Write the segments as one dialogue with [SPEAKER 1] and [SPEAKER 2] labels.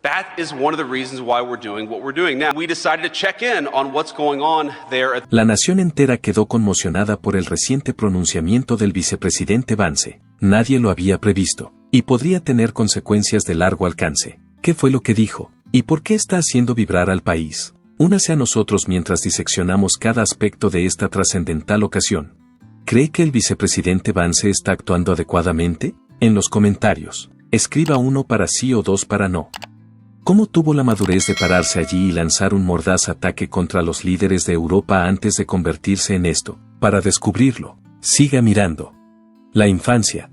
[SPEAKER 1] That is one of the reasons why we're doing what we're doing. Now, we decided to check in on what's going on there.
[SPEAKER 2] La nación entera quedó conmocionada por el reciente pronunciamiento del vicepresidente Vance. Nadie lo había previsto, y podría tener consecuencias de largo alcance. ¿Qué fue lo que dijo? ¿Y por qué está haciendo vibrar al país? Únase a nosotros mientras diseccionamos cada aspecto de esta trascendental ocasión. ¿Cree que el vicepresidente Vance está actuando adecuadamente? En los comentarios, escriba 1 para sí o 2 para no. ¿Cómo tuvo la madurez de pararse allí y lanzar un mordaz ataque contra los líderes de Europa antes de convertirse en esto? Para descubrirlo, siga mirando. La infancia.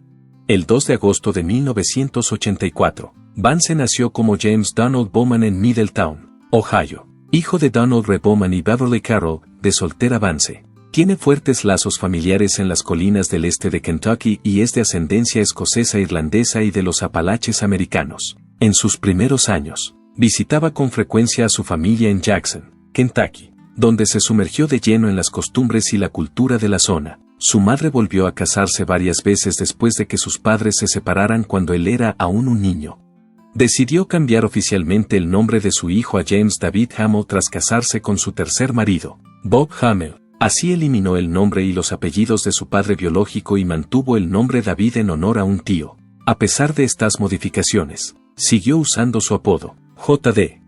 [SPEAKER 2] El 2 de agosto de 1984, Vance nació como James Donald Bowman en Middletown, Ohio, hijo de Donald R. Bowman y Beverly Carroll, de soltera Vance. Tiene fuertes lazos familiares en las colinas del este de Kentucky y es de ascendencia escocesa, irlandesa y de los Apalaches americanos. En sus primeros años, visitaba con frecuencia a su familia en Jackson, Kentucky, donde se sumergió de lleno en las costumbres y la cultura de la zona. Su madre volvió a casarse varias veces después de que sus padres se separaran cuando él era aún un niño. Decidió cambiar oficialmente el nombre de su hijo a James David Hamill tras casarse con su tercer marido, Bob Hamill. Así eliminó el nombre y los apellidos de su padre biológico y mantuvo el nombre David en honor a un tío. A pesar de estas modificaciones, siguió usando su apodo, J.D.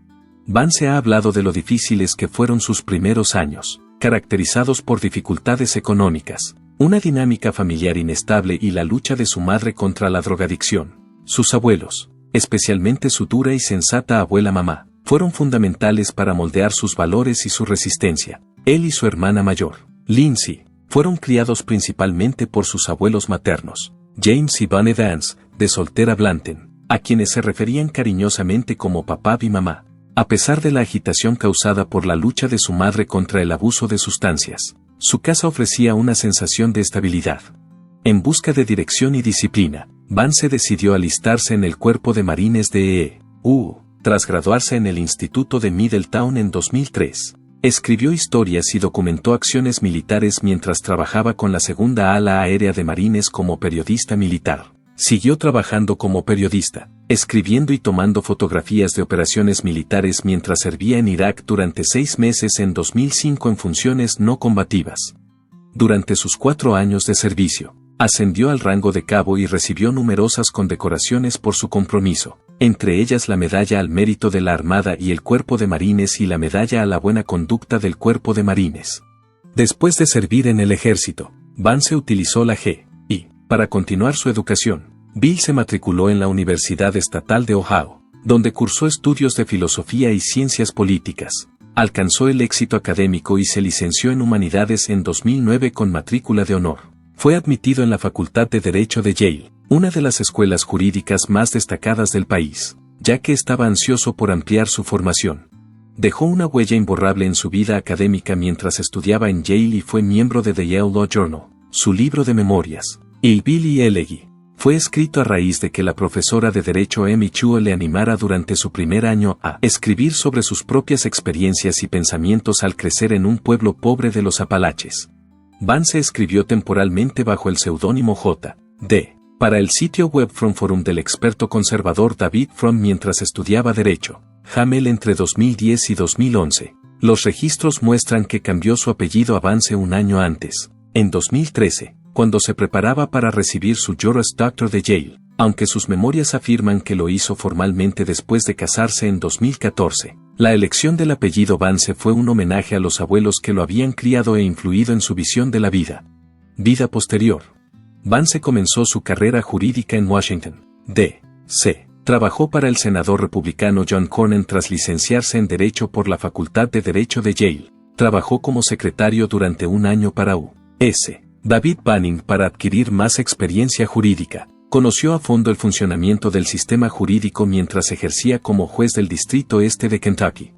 [SPEAKER 2] Vance ha hablado de lo difíciles que fueron sus primeros años, caracterizados por dificultades económicas, una dinámica familiar inestable y la lucha de su madre contra la drogadicción. Sus abuelos, especialmente su dura y sensata abuela mamá, fueron fundamentales para moldear sus valores y su resistencia. Él y su hermana mayor, Lindsay, fueron criados principalmente por sus abuelos maternos, James y Bunny Dance, de soltera Blanton, a quienes se referían cariñosamente como papá y mamá. A pesar de la agitación causada por la lucha de su madre contra el abuso de sustancias, su casa ofrecía una sensación de estabilidad. En busca de dirección y disciplina, Vance decidió alistarse en el Cuerpo de Marines de E.U., tras graduarse en el Instituto de Middletown en 2003. Escribió historias y documentó acciones militares mientras trabajaba con la Segunda Ala Aérea de Marines como periodista militar. Siguió trabajando como periodista, escribiendo y tomando fotografías de operaciones militares mientras servía en Irak durante 6 meses en 2005 en funciones no combativas. Durante sus 4 años de servicio, ascendió al rango de cabo y recibió numerosas condecoraciones por su compromiso, entre ellas la Medalla al Mérito de la Armada y el Cuerpo de Marines y la Medalla a la Buena Conducta del Cuerpo de Marines. Después de servir en el ejército, Vance utilizó la G.I. para continuar su educación. Bill se matriculó en la Universidad Estatal de Ohio, donde cursó estudios de filosofía y ciencias políticas. Alcanzó el éxito académico y se licenció en Humanidades en 2009 con matrícula de honor. Fue admitido en la Facultad de Derecho de Yale, una de las escuelas jurídicas más destacadas del país, ya que estaba ansioso por ampliar su formación. Dejó una huella imborrable en su vida académica mientras estudiaba en Yale y fue miembro de The Yale Law Journal. Su libro de memorias, Hillbilly Elegy, fue escrito a raíz de que la profesora de Derecho Amy Chua le animara durante su primer año a escribir sobre sus propias experiencias y pensamientos al crecer en un pueblo pobre de los Apalaches. Vance escribió temporalmente bajo el seudónimo J.D. para el sitio web From Forum del experto conservador David Frum mientras estudiaba Derecho, Hamill entre 2010 y 2011. Los registros muestran que cambió su apellido a Vance un año antes, en 2013, cuando se preparaba para recibir su Juris Doctor de Yale, aunque sus memorias afirman que lo hizo formalmente después de casarse en 2014. La elección del apellido Vance fue un homenaje a los abuelos que lo habían criado e influido en su visión de la vida. Vida posterior. Vance comenzó su carrera jurídica en Washington, D.C. Trabajó para el senador republicano John Cornyn tras licenciarse en Derecho por la Facultad de Derecho de Yale. Trabajó como secretario durante un año para U.S. David Banning para adquirir más experiencia jurídica. Conoció a fondo el funcionamiento del sistema jurídico mientras ejercía como juez del Distrito Este de Kentucky.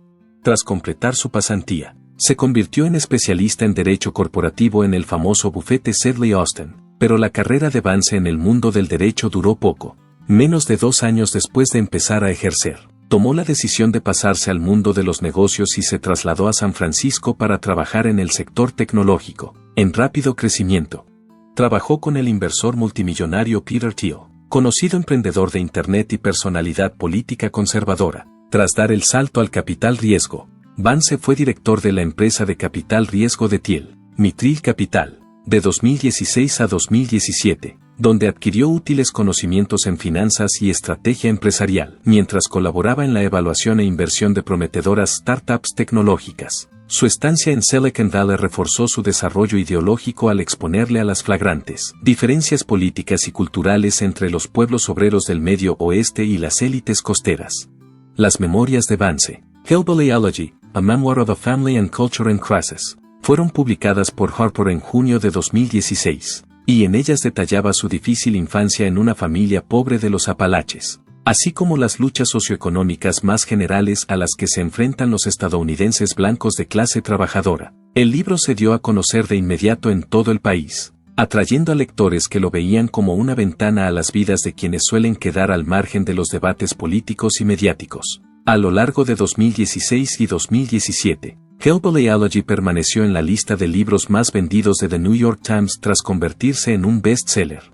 [SPEAKER 2] Tras completar su pasantía, se convirtió en especialista en derecho corporativo en el famoso bufete Sedley Austin, pero la carrera de Vance en el mundo del derecho duró poco. Menos de 2 años después de empezar a ejercer, tomó la decisión de pasarse al mundo de los negocios y se trasladó a San Francisco para trabajar en el sector tecnológico, en rápido crecimiento. Trabajó con el inversor multimillonario Peter Thiel, conocido emprendedor de Internet y personalidad política conservadora. Tras dar el salto al capital riesgo, Vance fue director de la empresa de capital riesgo de Thiel, Mitril Capital, de 2016 a 2017, donde adquirió útiles conocimientos en finanzas y estrategia empresarial, mientras colaboraba en la evaluación e inversión de prometedoras startups tecnológicas. Su estancia en Silicon Valley reforzó su desarrollo ideológico al exponerle a las flagrantes diferencias políticas y culturales entre los pueblos obreros del Medio Oeste y las élites costeras. Las memorias de Vance, Hillbillyology, A Memoir of a Family and Culture in Crisis, fueron publicadas por Harper en junio de 2016, y en ellas detallaba su difícil infancia en una familia pobre de los Apalaches, así como las luchas socioeconómicas más generales a las que se enfrentan los estadounidenses blancos de clase trabajadora. El libro se dio a conocer de inmediato en todo el país, atrayendo a lectores que lo veían como una ventana a las vidas de quienes suelen quedar al margen de los debates políticos y mediáticos. A lo largo de 2016 y 2017, Hillbillyology permaneció en la lista de libros más vendidos de The New York Times tras convertirse en un bestseller.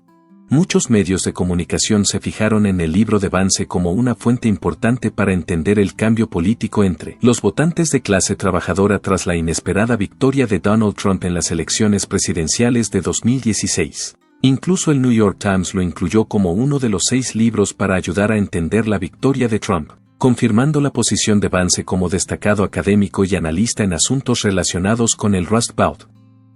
[SPEAKER 2] Muchos medios de comunicación se fijaron en el libro de Vance como una fuente importante para entender el cambio político entre los votantes de clase trabajadora tras la inesperada victoria de Donald Trump en las elecciones presidenciales de 2016. Incluso el New York Times lo incluyó como uno de los 6 libros para ayudar a entender la victoria de Trump, confirmando la posición de Vance como destacado académico y analista en asuntos relacionados con el Rust Belt.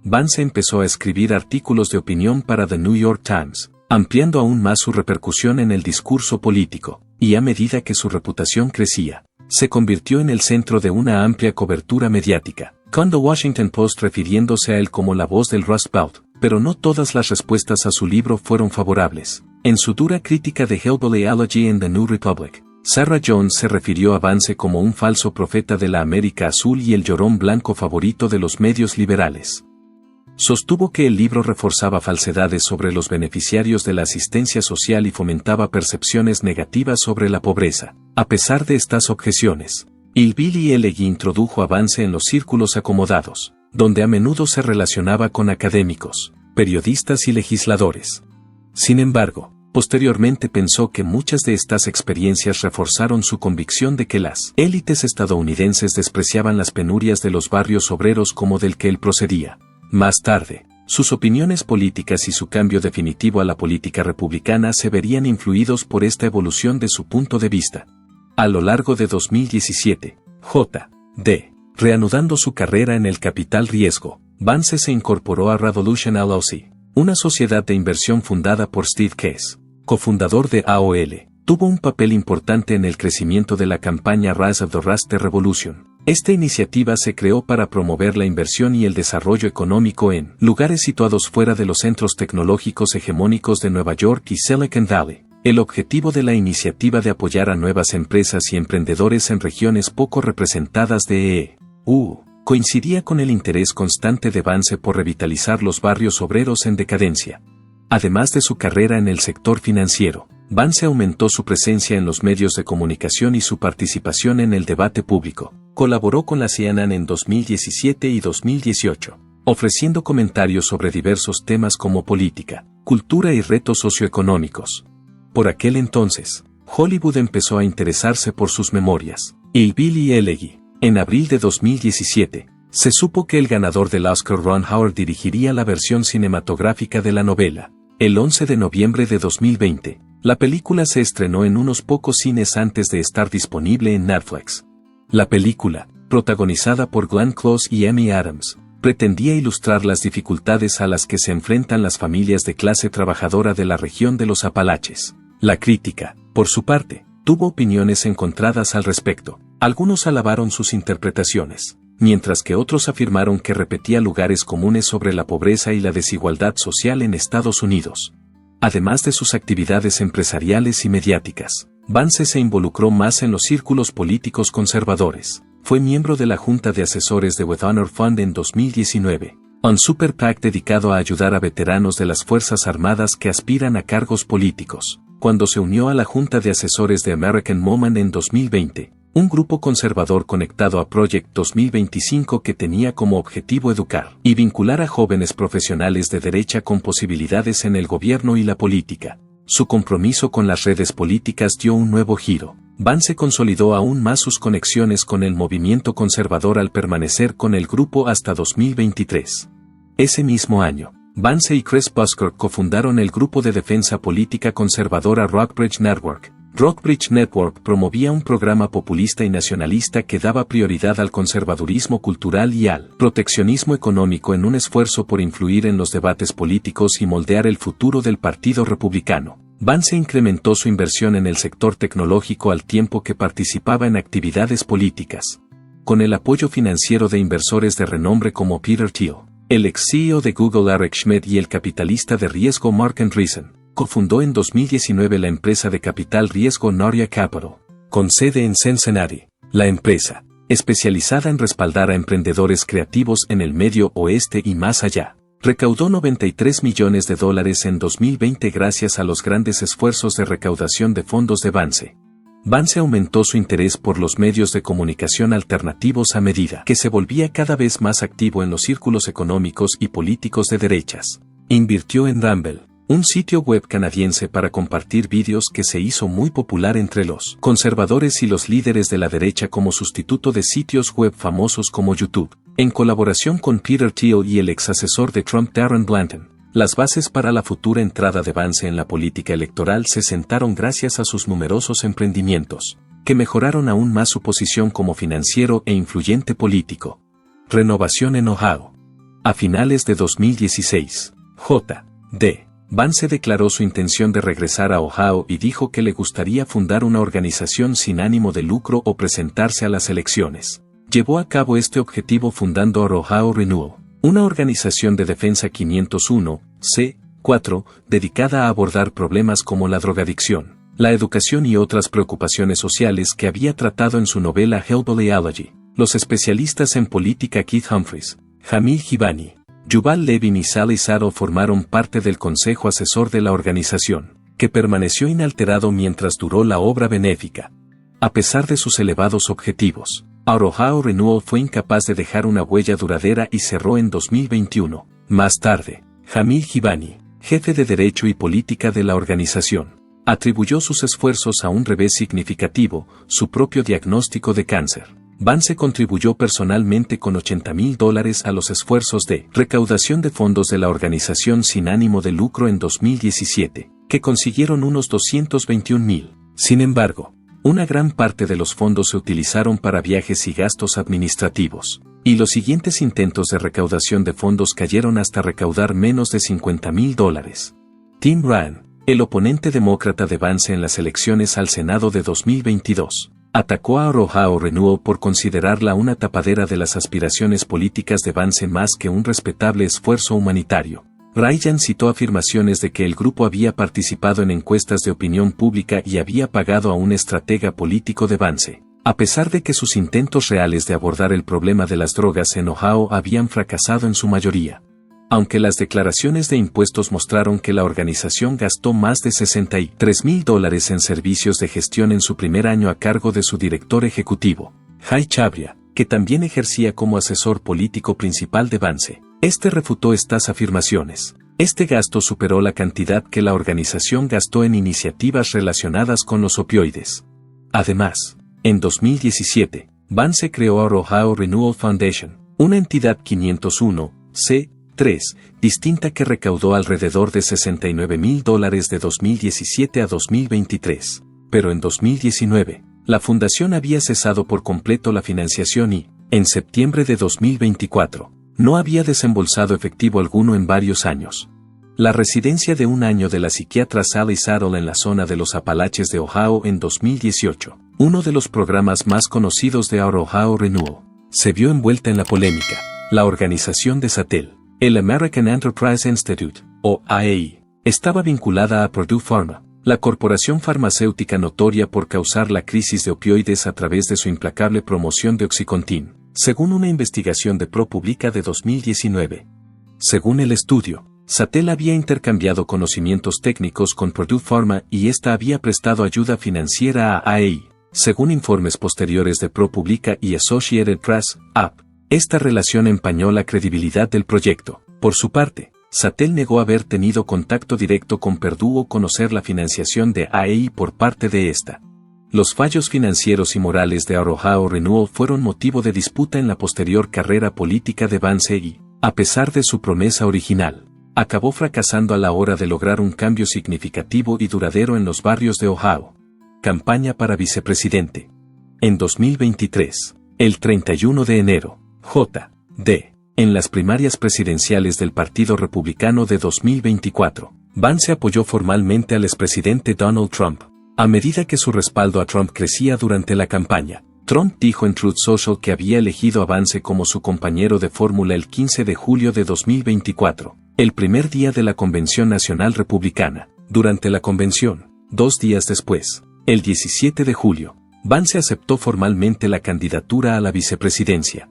[SPEAKER 2] Vance empezó a escribir artículos de opinión para The New York Times, ampliando aún más su repercusión en el discurso político, y a medida que su reputación crecía, se convirtió en el centro de una amplia cobertura mediática, con The Washington Post refiriéndose a él como la voz del Rust Belt, pero no todas las respuestas a su libro fueron favorables. En su dura crítica de Hillbillyology en The New Republic, Sarah Jones se refirió a Vance como un falso profeta de la América Azul y el llorón blanco favorito de los medios liberales. Sostuvo que el libro reforzaba falsedades sobre los beneficiarios de la asistencia social y fomentaba percepciones negativas sobre la pobreza. A pesar de estas objeciones, Hillbillyology introdujo a Vance en los círculos acomodados, donde a menudo se relacionaba con académicos, periodistas y legisladores. Sin embargo, posteriormente pensó que muchas de estas experiencias reforzaron su convicción de que las élites estadounidenses despreciaban las penurias de los barrios obreros como del que él procedía. Más tarde, sus opiniones políticas y su cambio definitivo a la política republicana se verían influidos por esta evolución de su punto de vista. A lo largo de 2017, J.D., reanudando su carrera en el capital riesgo, Vance se incorporó a Revolution LLC, una sociedad de inversión fundada por Steve Case, cofundador de AOL. Tuvo un papel importante en el crecimiento de la campaña Rise of the Rust Revolution. Esta iniciativa se creó para promover la inversión y el desarrollo económico en lugares situados fuera de los centros tecnológicos hegemónicos de Nueva York y Silicon Valley. El objetivo de la iniciativa de apoyar a nuevas empresas y emprendedores en regiones poco representadas de EU coincidía con el interés constante de Vance por revitalizar los barrios obreros en decadencia. Además de su carrera en el sector financiero, Vance aumentó su presencia en los medios de comunicación y su participación en el debate público. Colaboró con la CNN en 2017 y 2018, ofreciendo comentarios sobre diversos temas como política, cultura y retos socioeconómicos. Por aquel entonces, Hollywood empezó a interesarse por sus memorias. Hillbillyology. En abril de 2017, se supo que el ganador del Oscar Ron Howard dirigiría la versión cinematográfica de la novela. El 11 de noviembre de 2020, la película se estrenó en unos pocos cines antes de estar disponible en Netflix. La película, protagonizada por Glenn Close y Amy Adams, pretendía ilustrar las dificultades a las que se enfrentan las familias de clase trabajadora de la región de los Apalaches. La crítica, por su parte, tuvo opiniones encontradas al respecto. Algunos alabaron sus interpretaciones, mientras que otros afirmaron que repetía lugares comunes sobre la pobreza y la desigualdad social en Estados Unidos. Además de sus actividades empresariales y mediáticas, Vance se involucró más en los círculos políticos conservadores. Fue miembro de la Junta de Asesores de With Honor Fund en 2019, un super PAC dedicado a ayudar a veteranos de las Fuerzas Armadas que aspiran a cargos políticos. Cuando se unió a la Junta de Asesores de American Moment en 2020, un grupo conservador conectado a Project 2025 que tenía como objetivo educar y vincular a jóvenes profesionales de derecha con posibilidades en el gobierno y la política. Su compromiso con las redes políticas dio un nuevo giro. Vance consolidó aún más sus conexiones con el movimiento conservador al permanecer con el grupo hasta 2023. Ese mismo año, Vance y Chris Buskirk cofundaron el grupo de defensa política conservadora Rockbridge Network. Rockbridge Network promovía un programa populista y nacionalista que daba prioridad al conservadurismo cultural y al proteccionismo económico en un esfuerzo por influir en los debates políticos y moldear el futuro del Partido Republicano. Vance incrementó su inversión en el sector tecnológico al tiempo que participaba en actividades políticas. Con el apoyo financiero de inversores de renombre como Peter Thiel, el ex CEO de Google Eric Schmidt y el capitalista de riesgo Mark Andreessen, cofundó en 2019 la empresa de capital riesgo Noria Capital, con sede en Cincinnati. La empresa, especializada en respaldar a emprendedores creativos en el Medio Oeste y más allá, recaudó $93 millones en 2020 gracias a los grandes esfuerzos de recaudación de fondos de Vance. Vance aumentó su interés por los medios de comunicación alternativos a medida que se volvía cada vez más activo en los círculos económicos y políticos de derechas. Invirtió en Rumble, un sitio web canadiense para compartir vídeos que se hizo muy popular entre los conservadores y los líderes de la derecha como sustituto de sitios web famosos como YouTube. En colaboración con Peter Thiel y el ex asesor de Trump Darren Blanton, las bases para la futura entrada de Vance en la política electoral se sentaron gracias a sus numerosos emprendimientos, que mejoraron aún más su posición como financiero e influyente político. Renovación en Ohio. A finales de 2016, J.D. Vance declaró su intención de regresar a Ohio y dijo que le gustaría fundar una organización sin ánimo de lucro o presentarse a las elecciones. Llevó a cabo este objetivo fundando Ohio Renewal, una organización de defensa 501(c)(4) dedicada a abordar problemas como la drogadicción, la educación y otras preocupaciones sociales que había tratado en su novela Hillbilly Elegy. Los especialistas en política Keith Humphreys, Jamil Gibani, Yuval Levin y Sally Sato formaron parte del consejo asesor de la organización, que permaneció inalterado mientras duró la obra benéfica. A pesar de sus elevados objetivos, Ohio Renewal fue incapaz de dejar una huella duradera y cerró en 2021. Más tarde, Jamil Gibani, jefe de Derecho y Política de la organización, atribuyó sus esfuerzos a un revés significativo, su propio diagnóstico de cáncer. Vance contribuyó personalmente con $80,000 a los esfuerzos de recaudación de fondos de la organización sin ánimo de lucro en 2017, que consiguieron unos $221,000. Sin embargo, una gran parte de los fondos se utilizaron para viajes y gastos administrativos, y los siguientes intentos de recaudación de fondos cayeron hasta recaudar menos de $50,000. Tim Ryan, el oponente demócrata de Vance en las elecciones al Senado de 2022, atacó a Ohio Renewal por considerarla una tapadera de las aspiraciones políticas de Vance más que un respetable esfuerzo humanitario. Ryan citó afirmaciones de que el grupo había participado en encuestas de opinión pública y había pagado a un estratega político de Vance, a pesar de que sus intentos reales de abordar el problema de las drogas en Ohio habían fracasado en su mayoría. Aunque las declaraciones de impuestos mostraron que la organización gastó más de $63,000 en servicios de gestión en su primer año a cargo de su director ejecutivo, Jay Chabria, que también ejercía como asesor político principal de Vance, refutó estas afirmaciones. Este gasto superó la cantidad que la organización gastó en iniciativas relacionadas con los opioides. Además, en 2017, Vance creó Ohio Renewal Foundation, una entidad 501(c)(3) distinta que recaudó alrededor de $69,000 de 2017 a 2023. Pero en 2019, la fundación había cesado por completo la financiación y, en septiembre de 2024, no había desembolsado efectivo alguno en varios años. La residencia de un año de la psiquiatra Sally Sato en la zona de los Apalaches de Ohio en 2018, uno de los programas más conocidos de Ohio Renewal, se vio envuelta en la polémica. La organización de Satel, el American Enterprise Institute, o AEI, estaba vinculada a Purdue Pharma, la corporación farmacéutica notoria por causar la crisis de opioides a través de su implacable promoción de Oxycontin, según una investigación de ProPublica de 2019. Según el estudio, Satel había intercambiado conocimientos técnicos con Purdue Pharma y ésta había prestado ayuda financiera a AEI, según informes posteriores de ProPublica y Associated Press, AP. Esta relación empañó la credibilidad del proyecto. Por su parte, Satel negó haber tenido contacto directo con Purdue o conocer la financiación de AEI por parte de esta. Los fallos financieros y morales de Arrowhead Renewal fueron motivo de disputa en la posterior carrera política de Vance y, a pesar de su promesa original, acabó fracasando a la hora de lograr un cambio significativo y duradero en los barrios de Ohio. Campaña para vicepresidente. En 2023, el 31 de enero, J.D., en las primarias presidenciales del Partido Republicano de 2024, Vance apoyó formalmente al expresidente Donald Trump. A medida que su respaldo a Trump crecía durante la campaña, Trump dijo en Truth Social que había elegido a Vance como su compañero de fórmula el 15 de julio de 2024, el primer día de la Convención Nacional Republicana. Durante la convención, 2 días después, el 17 de julio, Vance aceptó formalmente la candidatura a la vicepresidencia.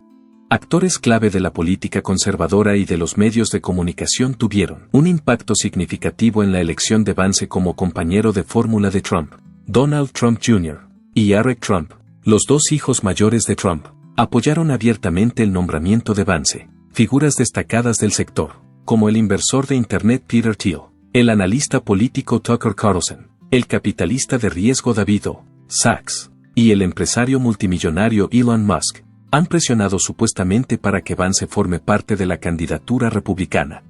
[SPEAKER 2] Actores clave de la política conservadora y de los medios de comunicación tuvieron un impacto significativo en la elección de Vance como compañero de fórmula de Trump. Donald Trump Jr. y Eric Trump, los 2 hijos mayores de Trump, apoyaron abiertamente el nombramiento de Vance. Figuras destacadas del sector, como el inversor de Internet Peter Thiel, el analista político Tucker Carlson, el capitalista de riesgo David O. Sachs, y el empresario multimillonario Elon Musk, han presionado supuestamente para que Vance forme parte de la candidatura republicana.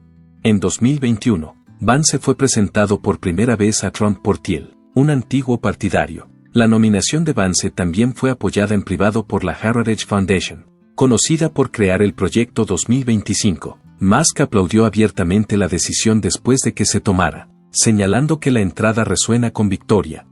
[SPEAKER 2] En 2021, Vance fue presentado por primera vez a Trump por Thiel, un antiguo partidario. La nominación de Vance también fue apoyada en privado por la Heritage Foundation, conocida por crear el Proyecto 2025. Musk aplaudió abiertamente la decisión después de que se tomara, señalando que la entrada resuena con victoria.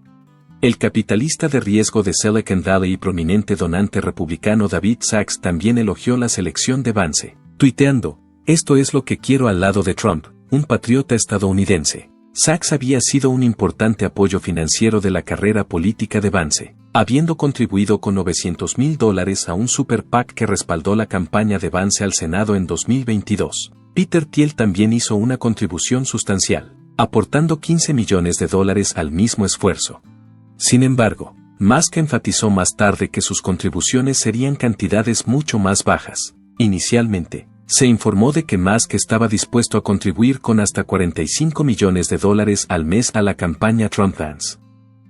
[SPEAKER 2] El capitalista de riesgo de Silicon Valley y prominente donante republicano David Sachs también elogió la selección de Vance, tuiteando: "Esto es lo que quiero al lado de Trump, un patriota estadounidense". Sachs había sido un importante apoyo financiero de la carrera política de Vance, habiendo contribuido con $900,000 a un super PAC que respaldó la campaña de Vance al Senado en 2022. Peter Thiel también hizo una contribución sustancial, aportando $15 millones al mismo esfuerzo. Sin embargo, Musk enfatizó más tarde que sus contribuciones serían cantidades mucho más bajas. Inicialmente, se informó de que Musk estaba dispuesto a contribuir con hasta $45 millones al mes a la campaña Trump-Vance.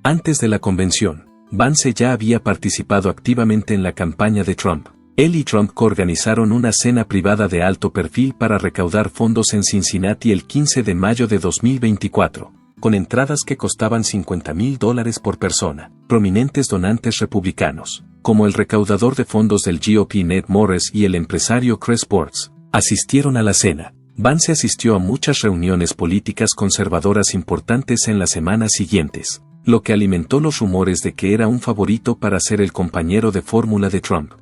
[SPEAKER 2] Antes de la convención, Vance ya había participado activamente en la campaña de Trump. Él y Trump coorganizaron una cena privada de alto perfil para recaudar fondos en Cincinnati el 15 de mayo de 2024. Con entradas que costaban $50,000 por persona. Prominentes donantes republicanos, como el recaudador de fondos del GOP Ned Morris y el empresario Chris Sports, asistieron a la cena. Vance asistió a muchas reuniones políticas conservadoras importantes en las semanas siguientes, lo que alimentó los rumores de que era un favorito para ser el compañero de fórmula de Trump.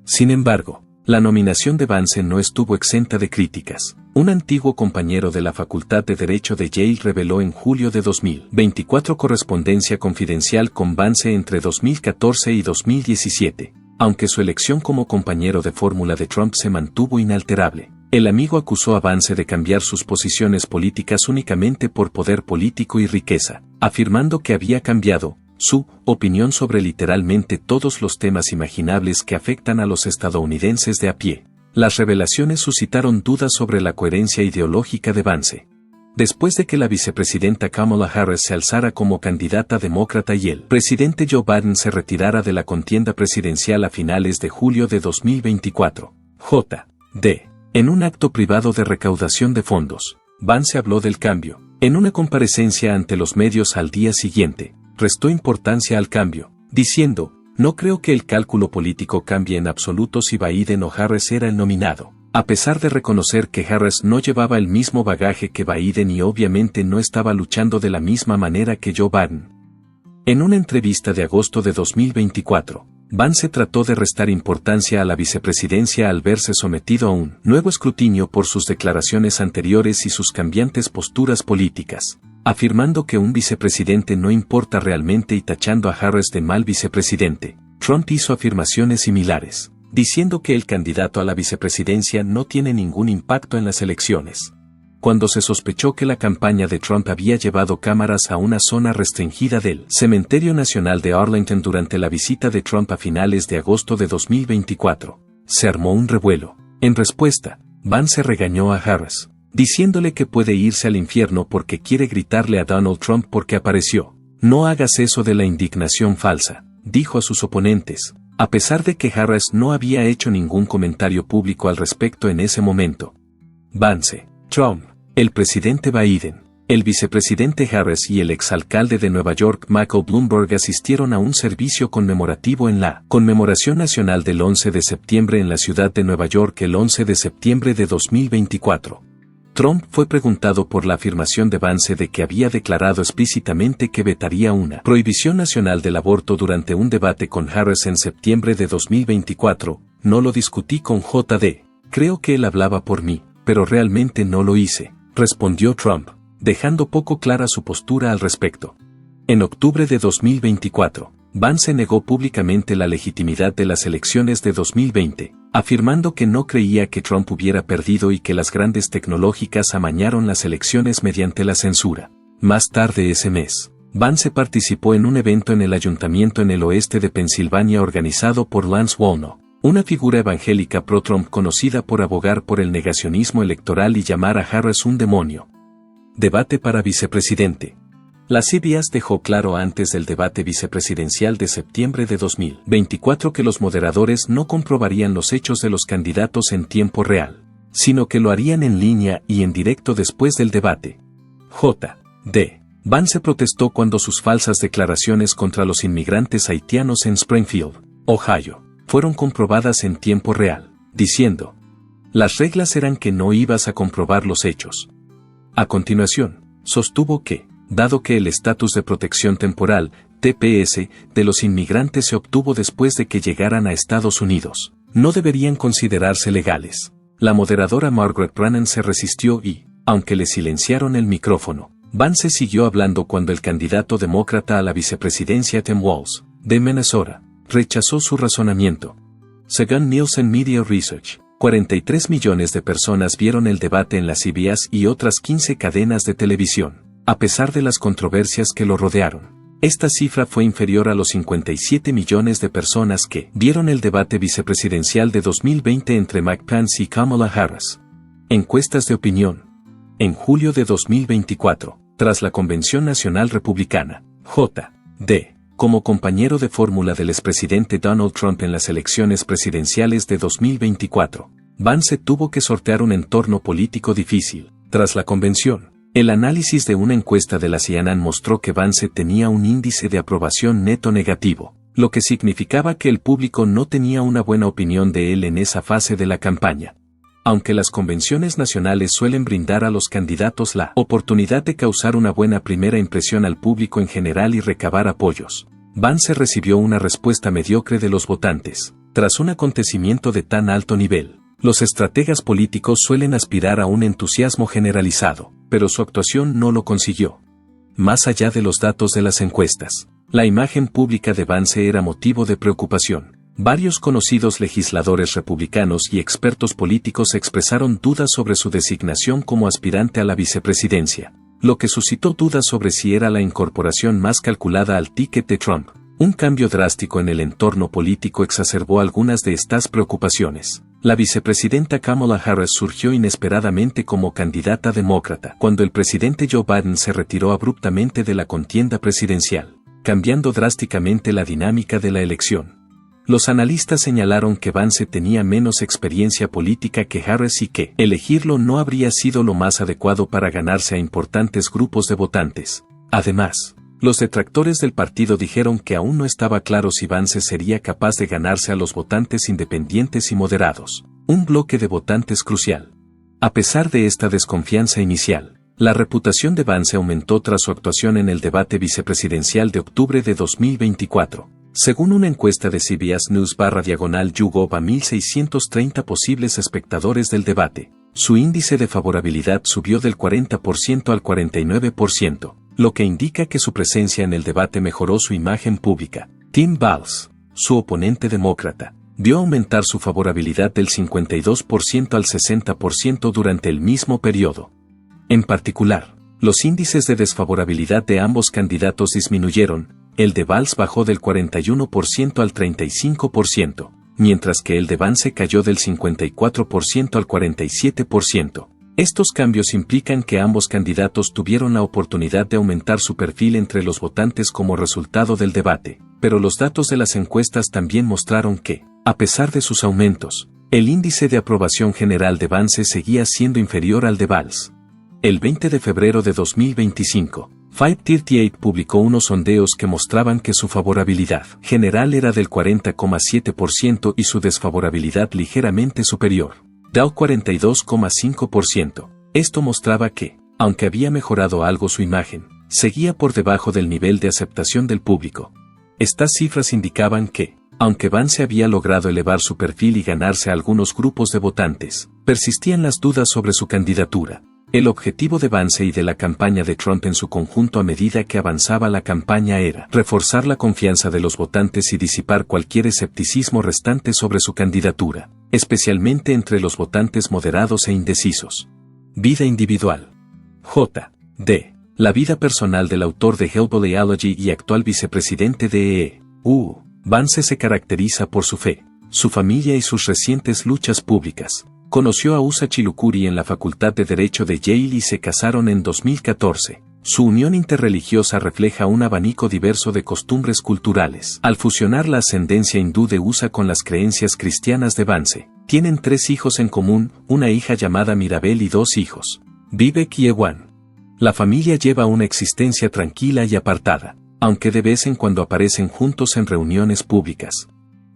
[SPEAKER 2] Sin embargo, la nominación de Vance no estuvo exenta de críticas. Un antiguo compañero de la Facultad de Derecho de Yale reveló en julio de 2024 correspondencia confidencial con Vance entre 2014 y 2017. Aunque su elección como compañero de fórmula de Trump se mantuvo inalterable, el amigo acusó a Vance de cambiar sus posiciones políticas únicamente por poder político y riqueza, afirmando que había cambiado su opinión sobre literalmente todos los temas imaginables que afectan a los estadounidenses de a pie. Las revelaciones suscitaron dudas sobre la coherencia ideológica de Vance. Después de que la vicepresidenta Kamala Harris se alzara como candidata demócrata y el presidente Joe Biden se retirara de la contienda presidencial a finales de julio de 2024, J.D. En un acto privado de recaudación de fondos, Vance habló del cambio. En una comparecencia ante los medios al día siguiente, restó importancia al cambio, diciendo: "No creo que el cálculo político cambie en absoluto si Biden o Harris era el nominado", a pesar de reconocer que Harris no llevaba el mismo bagaje que Biden y obviamente no estaba luchando de la misma manera que Joe Biden. En una entrevista de agosto de 2024, Vance trató de restar importancia a la vicepresidencia al verse sometido a un nuevo escrutinio por sus declaraciones anteriores y sus cambiantes posturas políticas, afirmando que un vicepresidente no importa realmente y tachando a Harris de mal vicepresidente. Trump hizo afirmaciones similares, diciendo que el candidato a la vicepresidencia no tiene ningún impacto en las elecciones. Cuando se sospechó que la campaña de Trump había llevado cámaras a una zona restringida del Cementerio Nacional de Arlington durante la visita de Trump a finales de agosto de 2024, se armó un revuelo. En respuesta, Vance regañó a Harris, diciéndole que puede irse al infierno porque quiere gritarle a Donald Trump porque apareció. No hagas eso de la indignación falsa, dijo a sus oponentes, a pesar de que Harris no había hecho ningún comentario público al respecto en ese momento. Vance, Trump, el presidente Biden, el vicepresidente Harris y el exalcalde de Nueva York Michael Bloomberg asistieron a un servicio conmemorativo en la Conmemoración Nacional del 11 de septiembre en la ciudad de Nueva York el 11 de septiembre de 2024. Trump fue preguntado por la afirmación de Vance de que había declarado explícitamente que vetaría una prohibición nacional del aborto durante un debate con Harris en septiembre de 2024. No lo discutí con JD. Creo que él hablaba por mí, pero realmente no lo hice, respondió Trump, dejando poco clara su postura al respecto. En octubre de 2024, Vance negó públicamente la legitimidad de las elecciones de 2020, afirmando que no creía que Trump hubiera perdido y que las grandes tecnológicas amañaron las elecciones mediante la censura. Más tarde ese mes, Vance participó en un evento en el ayuntamiento en el oeste de Pensilvania organizado por Lance Wallnau, una figura evangélica pro-Trump conocida por abogar por el negacionismo electoral y llamar a Harris un demonio. Debate para vicepresidente. La CBS dejó claro antes del debate vicepresidencial de septiembre de 2024 que los moderadores no comprobarían los hechos de los candidatos en tiempo real, sino que lo harían en línea y en directo después del debate. J.D. Vance protestó cuando sus falsas declaraciones contra los inmigrantes haitianos en Springfield, Ohio, fueron comprobadas en tiempo real, diciendo: las reglas eran que no ibas a comprobar los hechos. A continuación, sostuvo que, dado que el estatus de protección temporal, TPS, de los inmigrantes se obtuvo después de que llegaran a Estados Unidos, no deberían considerarse legales. La moderadora Margaret Brannan se resistió y, aunque le silenciaron el micrófono, Vance siguió hablando cuando el candidato demócrata a la vicepresidencia Tim Walz, de Minnesota, rechazó su razonamiento. Según Nielsen Media Research, 43 millones de personas vieron el debate en la CBS y otras 15 cadenas de televisión, a pesar de las controversias que lo rodearon. Esta cifra fue inferior a los 57 millones de personas que vieron el debate vicepresidencial de 2020 entre Mike Pence y Kamala Harris. Encuestas de opinión. En julio de 2024, tras la Convención Nacional Republicana, J.D., como compañero de fórmula del expresidente Donald Trump en las elecciones presidenciales de 2024, Vance tuvo que sortear un entorno político difícil. Tras la convención, el análisis de una encuesta de la CNN mostró que Vance tenía un índice de aprobación neto negativo, lo que significaba que el público no tenía una buena opinión de él en esa fase de la campaña. Aunque las convenciones nacionales suelen brindar a los candidatos la oportunidad de causar una buena primera impresión al público en general y recabar apoyos, Vance recibió una respuesta mediocre de los votantes. Tras un acontecimiento de tan alto nivel, los estrategas políticos suelen aspirar a un entusiasmo generalizado, pero su actuación no lo consiguió. Más allá de los datos de las encuestas, la imagen pública de Vance era motivo de preocupación. Varios conocidos legisladores republicanos y expertos políticos expresaron dudas sobre su designación como aspirante a la vicepresidencia, lo que suscitó dudas sobre si era la incorporación más calculada al ticket de Trump. Un cambio drástico en el entorno político exacerbó algunas de estas preocupaciones. La vicepresidenta Kamala Harris surgió inesperadamente como candidata demócrata cuando el presidente Joe Biden se retiró abruptamente de la contienda presidencial, cambiando drásticamente la dinámica de la elección. Los analistas señalaron que Vance tenía menos experiencia política que Harris y que elegirlo no habría sido lo más adecuado para ganarse a importantes grupos de votantes. Además, los detractores del partido dijeron que aún no estaba claro si Vance sería capaz de ganarse a los votantes independientes y moderados, un bloque de votantes crucial. A pesar de esta desconfianza inicial, la reputación de Vance aumentó tras su actuación en el debate vicepresidencial de octubre de 2024. Según una encuesta de CBS News/YouGov a 1.630 posibles espectadores del debate, su índice de favorabilidad subió del 40% al 49%, lo que indica que su presencia en el debate mejoró su imagen pública. Tim Walz, su oponente demócrata, vio aumentar su favorabilidad del 52% al 60% durante el mismo periodo. En particular, los índices de desfavorabilidad de ambos candidatos disminuyeron. El de Walz bajó del 41% al 35%, mientras que el de Vance cayó del 54% al 47%. Estos cambios implican que ambos candidatos tuvieron la oportunidad de aumentar su perfil entre los votantes como resultado del debate, pero los datos de las encuestas también mostraron que, a pesar de sus aumentos, el índice de aprobación general de Vance seguía siendo inferior al de Valls. El 20 de febrero de 2025, 538 publicó unos sondeos que mostraban que su favorabilidad general era del 40,7% y su desfavorabilidad ligeramente superior, del 42,5%. Esto mostraba que, aunque había mejorado algo su imagen, seguía por debajo del nivel de aceptación del público. Estas cifras indicaban que, aunque Vance había logrado elevar su perfil y ganarse a algunos grupos de votantes, persistían las dudas sobre su candidatura. El objetivo de Vance y de la campaña de Trump en su conjunto a medida que avanzaba la campaña era reforzar la confianza de los votantes y disipar cualquier escepticismo restante sobre su candidatura, especialmente entre los votantes moderados e indecisos. Vida individual. J.D. La vida personal del autor de Hellbilly Elegy y actual vicepresidente de E.U. Vance se caracteriza por su fe, su familia y sus recientes luchas públicas. Conoció a Usa Chilukuri en la Facultad de Derecho de Yale y se casaron en 2014. Su unión interreligiosa refleja un abanico diverso de costumbres culturales. Al fusionar la ascendencia hindú de Usa con las creencias cristianas de Vance, tienen 3 hijos en común, una hija llamada Mirabel y 2 hijos, Vivek y Ewan. La familia lleva una existencia tranquila y apartada, aunque de vez en cuando aparecen juntos en reuniones públicas.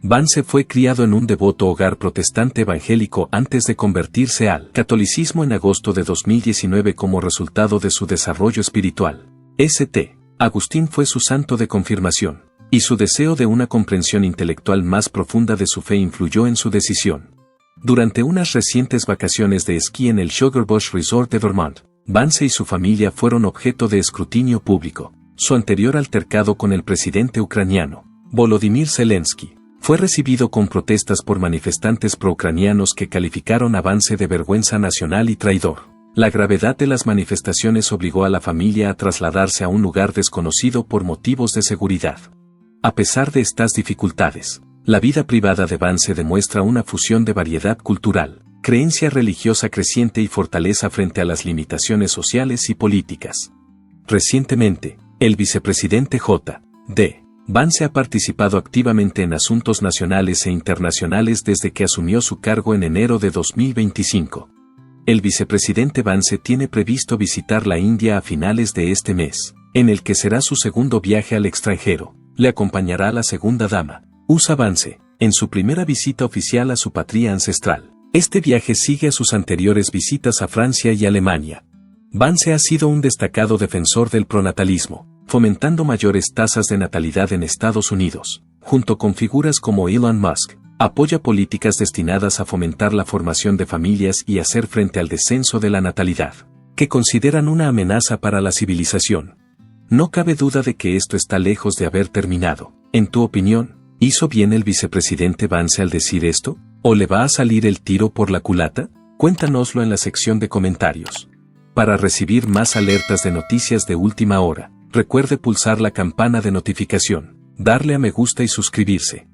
[SPEAKER 2] Vance fue criado en un devoto hogar protestante evangélico antes de convertirse al catolicismo en agosto de 2019 como resultado de su desarrollo espiritual. St. Agustín fue su santo de confirmación, y su deseo de una comprensión intelectual más profunda de su fe influyó en su decisión. Durante unas recientes vacaciones de esquí en el Sugarbush Resort de Vermont, Vance y su familia fueron objeto de escrutinio público. Su anterior altercado con el presidente ucraniano, Volodymyr Zelensky, fue recibido con protestas por manifestantes pro-ucranianos que calificaron a Vance de vergüenza nacional y traidor. La gravedad de las manifestaciones obligó a la familia a trasladarse a un lugar desconocido por motivos de seguridad. A pesar de estas dificultades, la vida privada de Vance demuestra una fusión de variedad cultural, creencia religiosa creciente y fortaleza frente a las limitaciones sociales y políticas. Recientemente, el vicepresidente J.D. Vance ha participado activamente en asuntos nacionales e internacionales desde que asumió su cargo en enero de 2025. El vicepresidente Vance tiene previsto visitar la India a finales de este mes, en el que será su segundo viaje al extranjero. Le acompañará la segunda dama, Usa Vance, en su primera visita oficial a su patria ancestral. Este viaje sigue a sus anteriores visitas a Francia y Alemania. Vance ha sido un destacado defensor del pronatalismo, fomentando mayores tasas de natalidad en Estados Unidos. Junto con figuras como Elon Musk, apoya políticas destinadas a fomentar la formación de familias y hacer frente al descenso de la natalidad, que consideran una amenaza para la civilización. No cabe duda de que esto está lejos de haber terminado. En tu opinión, ¿hizo bien el vicepresidente Vance al decir esto? ¿O le va a salir el tiro por la culata? Cuéntanoslo en la sección de comentarios. Para recibir más alertas de noticias de última hora, recuerde pulsar la campana de notificación, darle a me gusta y suscribirse.